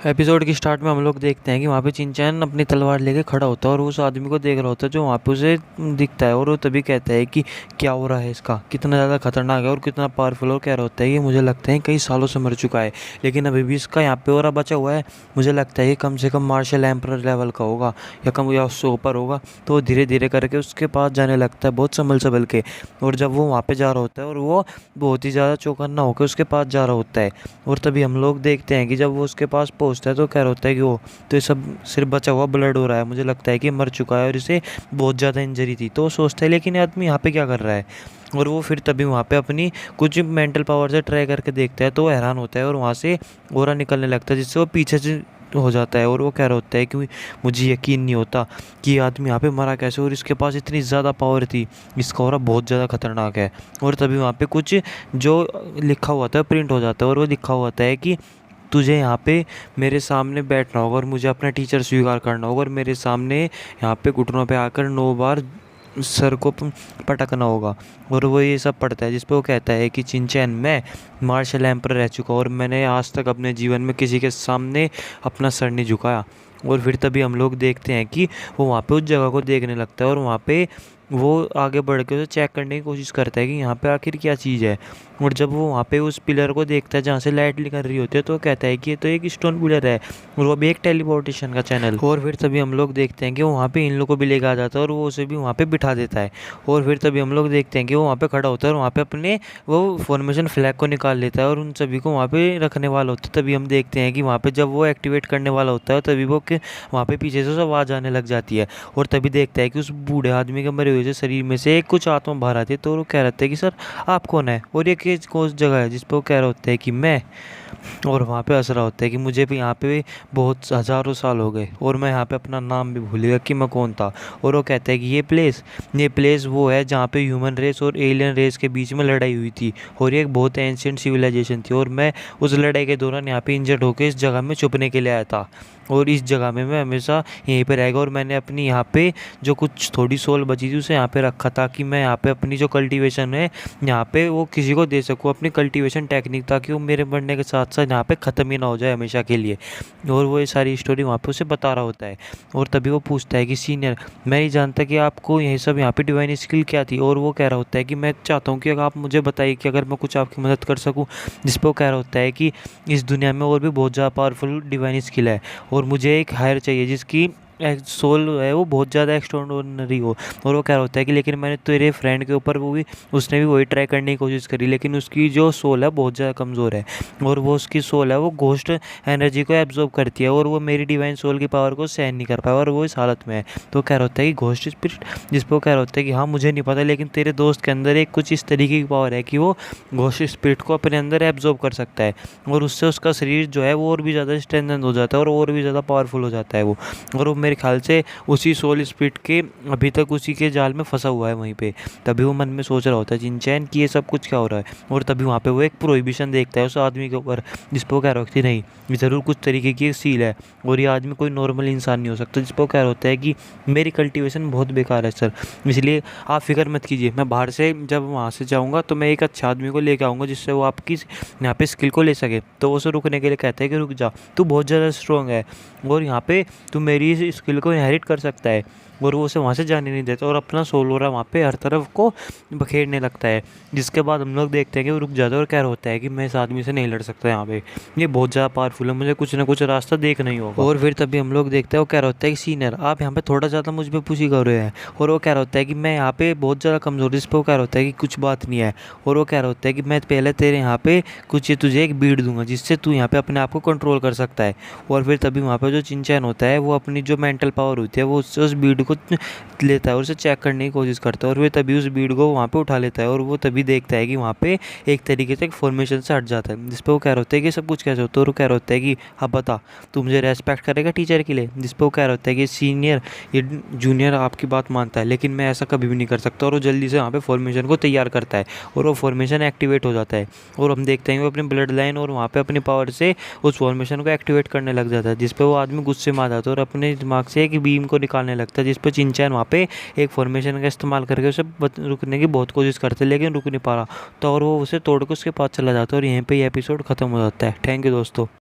Episode की start में हम लोग देखते हैं कि वहाँ पे चिंचैन अपनी तलवार लेके खड़ा होता है और उस आदमी को देख रहा होता है जो वहाँ पे उसे दिखता है। और वो तभी कहता है कि क्या हो रहा है, इसका कितना ज़्यादा खतरनाक है और कितना पावरफुल। और कह रहा होता है कि मुझे लगता है कई सालों से मर चुका है, लेकिन अभी भी इसका यहाँ पे और बचा हुआ है। मुझे लगता है कि कम से कम मार्शल एम्परर लेवल का होगा या कम या उससे ऊपर होगा। तो वो धीरे धीरे करके उसके पास जाने लगता है, बहुत संभल संभल के। और जब वो वहाँ पे जा रहा होता है और वो बहुत ही ज़्यादा चौकन्ना होकर उसके पास जा रहा होता है। और तभी हम लोग देखते हैं कि जब वो उसके पास पहुंचता है तो कह रहा होता है कि वो तो ये सब सिर्फ बचा हुआ ब्लड हो रहा है, मुझे लगता है कि मर चुका है और इसे बहुत ज़्यादा इंजरी थी। तो वो सोचता है लेकिन ये आदमी यहाँ पे क्या कर रहा है। और वो फिर तभी वहाँ पे अपनी कुछ मेंटल पावर से ट्राई करके देखता है तो वो हैरान होता है और वहाँ से ओरा निकलने लगता है जिससे वो पीछे से हो जाता है। और वो कह रहा होता है कि मुझे यकीन नहीं होता कि ये आदमी यहाँ पे मरा कैसे और इसके पास इतनी ज़्यादा पावर थी, इसका ओरा बहुत ज़्यादा खतरनाक है। और तभी वहाँ पे कुछ जो लिखा हुआ था प्रिंट हो जाता है और वो लिखा हुआ था कि तुझे यहाँ पे मेरे सामने बैठना होगा और मुझे अपना टीचर स्वीकार करना होगा और मेरे सामने यहाँ पे घुटनों पे आकर 9 बार सर को पटकना होगा। और वो ये सब पढ़ता है जिस पे वो कहता है कि चिंचैन, मैं मार्शल एम्पर रह चुका और मैंने आज तक अपने जीवन में किसी के सामने अपना सर नहीं झुकाया। और फिर तभी हम लोग देखते हैं कि वो वहाँ पे उस जगह को देखने लगता है और वहाँ पे वो आगे बढ़ के उसे चेक करने की कोशिश करता है कि यहाँ पे आखिर क्या चीज़ है। और जब वो वहाँ पे उस पिलर को देखता है जहाँ से लाइट निकल रही होती है तो वो कहता है कि ये तो एक स्टोन पिलर है और वो भी एक टेलीपोर्टेशन का चैनल। और फिर तभी हम लोग देखते हैं कि वो वहाँ पे इन लोगों को भी लेकर आ जाता है और वो उसे भी वहाँ पे बिठा देता है। और फिर तभी हम लोग देखते हैं कि वो वहाँ पे खड़ा होता है और वहाँ पे अपने वो फॉर्मेशन फ्लैग को निकाल लेता है और उन सभी को वहाँ पे रखने वाला होता है। तभी हम देखते हैं कि वहाँ पे जब वो एक्टिवेट करने वाला होता है तभी वो वहाँ पे पीछे से आवाज़ आने लग जाती है। और तभी देखता है कि उस बूढ़े आदमी के मरे हुए से शरीर में से कुछ आत्मा बाहर आती है। तो वो कह रहा था कि सर आप कौन है और ये किस कौन जगह है, जिस पर वो कह रहा होता है कि मैं। और वहाँ पे हंस रहा होता है कि मुझे भी यहाँ पे बहुत हज़ारों साल हो गए और मैं यहाँ पे अपना नाम भी भूल गया कि मैं कौन था। और वो कहता है कि ये प्लेस वो है जहाँ पे ह्यूमन रेस और एलियन रेस के बीच में लड़ाई हुई थी और ये एक बहुत एंशियंट सिविलाइजेशन थी और मैं उस लड़ाई के दौरान यहाँ पे इंजर्ड होकर इस जगह में छुपने के लिए आया था और इस जगह में मैं हमेशा यहीं पे रहेगा। और मैंने अपनी यहाँ पे जो कुछ थोड़ी सोल बची थी उसे यहाँ पे रखा था कि मैं यहाँ पे अपनी जो कल्टीवेशन है यहाँ पे वो किसी को दे सकूँ, अपनी कल्टीवेशन टेक्निक, ताकि वो मेरे मरने के साथ साथ यहाँ पे ख़त्म ही ना हो जाए हमेशा के लिए। और वो ये सारी स्टोरी वहाँ पे उसे बता रहा होता है। और तभी वो पूछता है कि सीनियर, मैं नहीं जानता कि आपको यही सब यहाँ पे डिवाइन स्किल क्या थी। और वो कह रहा होता है कि मैं चाहता हूँ कि अगर आप मुझे बताइए कि अगर मैं कुछ आपकी मदद कर सकूँ। जिस पर वो कह रहा होता है कि इस दुनिया में और भी बहुत ज़्यादा पावरफुल डिवाइन स्किल है और मुझे एक हायर चाहिए जिसकी सोल है वो बहुत ज़्यादा एक्स्ट्राऑर्डिनरी हो। और वो कह रहा होता है कि लेकिन मैंने तेरे फ्रेंड के ऊपर वो भी उसने भी वही ट्राई करने की कोशिश करी, लेकिन उसकी जो सोल है बहुत ज़्यादा कमज़ोर है और वो उसकी सोल है वो घोस्ट एनर्जी को एब्जॉर्ब करती है और वो मेरी डिवाइन सोल की पावर को सहन नहीं कर पाया और वो इस हालत में है। तो कह रहा होता है कि घोस्ट स्पिरिट, जिस पर वो कह रहा होता है कि हाँ मुझे नहीं पता, लेकिन तेरे दोस्त के अंदर एक कुछ इस तरीके की पावर है कि वो घोस्ट स्पिरिट को अपने अंदर एब्जॉर्ब कर सकता है और उससे उसका शरीर जो है वो और भी ज़्यादा स्ट्रेंथन हो जाता है और भी ज़्यादा पावरफुल हो जाता है वो। और वो मेरे ख्याल से उसी सोल स्पिरिट के अभी तक उसी के जाल में फंसा हुआ है वहीं पे। तभी वो मन में सोच रहा होता है चिंचैन कि ये सब कुछ क्या हो रहा है। और तभी वहाँ पे वो एक प्रोहिबिशन देखता है उस आदमी के ऊपर, जिस पर वो कह रहा होता है नहीं, ये ज़रूर कुछ तरीके की सील है और ये आदमी कोई नॉर्मल इंसान नहीं हो सकता। जिस पर वो कह रहा होता है कि मेरी कल्टिवेशन बहुत बेकार है सर, इसलिए आप फिक्र मत कीजिए, मैं बाहर से जब वहाँ से जाऊँगा तो मैं एक अच्छा आदमी को लेकर आऊँगा जिससे वो आपकी यहाँ पे स्किल को ले सके। तो वो उसे रुकने के लिए कहता है कि रुक जा, तू बहुत ज़्यादा स्ट्रॉन्ग है और यहाँ पे तू मेरी इस स्किल को इनहेरिट कर सकता है। और वो उसे वहाँ से जाने नहीं देता और अपना सोलोरा वहाँ पे हर तरफ को बखेरने लगता है। जिसके बाद हम लोग देखते हैं कि वो रुक जाता है और कह रहा होता है कि मैं इस आदमी से नहीं लड़ सकता यहाँ पे, ये बहुत ज़्यादा पावरफुल है, मुझे कुछ ना कुछ रास्ता देखना ही होगा। और फिर तभी हम लोग देखते हैं वो कह रहा होता है कि सीनियर, आप यहाँ पे थोड़ा ज़्यादा मुझ पर पुशी कर रहे हैं। और वो कह रहा होता है कि मैं यहाँ पे बहुत ज़्यादा कमज़ोर, जिस पर वो कह रहा होता है कि कुछ बात नहीं है। और वो कह रहा होता है कि मैं पहले तेरे यहाँ पे कुछ तुझे एक बीट दूंगा जिससे तू यहाँ पे अपने आप को कंट्रोल कर सकता है। और फिर तभी वहाँ पे जो चिंचैन होता है वो अपनी जो मेंटल पावर होती है वो उससे उस बीट को लेता है और उसे चेक करने की कोशिश करता है और वे तभी उस बीड को वहाँ पे उठा लेता है। और वो तभी देखता है कि वहाँ पे एक तरीके से एक फॉर्मेशन से हट जाता है, जिस पे वो कह रहा होता है कि सब कुछ कैसे होता है। और वो कह रहा होता है कि अब बता, तू मुझे रेस्पेक्ट करेगा टीचर के लिए। जिस पे वो कह रहा होता है कि सीनियर, ये जूनियर आपकी बात मानता है लेकिन मैं ऐसा कभी भी नहीं कर सकता। और वो जल्दी से वहाँ पे फॉर्मेशन को तैयार करता है और वो फॉर्मेशन एक्टिवेट हो जाता है। और हम देखते हैं कि वो अपनी ब्लड लाइन और वहाँ पे अपनी पावर से उस फॉर्मेशन को एक्टिवेट करने लग जाता है, जिस पे वो आदमी गुस्से में आ जाता है और अपने दिमाग से एक बीम को निकालने लगता है। जिस पे चिंचैन वहाँ पे एक फॉर्मेशन का इस्तेमाल करके उसे रुकने की बहुत कोशिश करते लेकिन रुक नहीं पा रहा। तो और वो उसे तोड़ के उसके पास चला जाता है और यहीं पे ये एपिसोड खत्म हो जाता है। थैंक यू दोस्तों।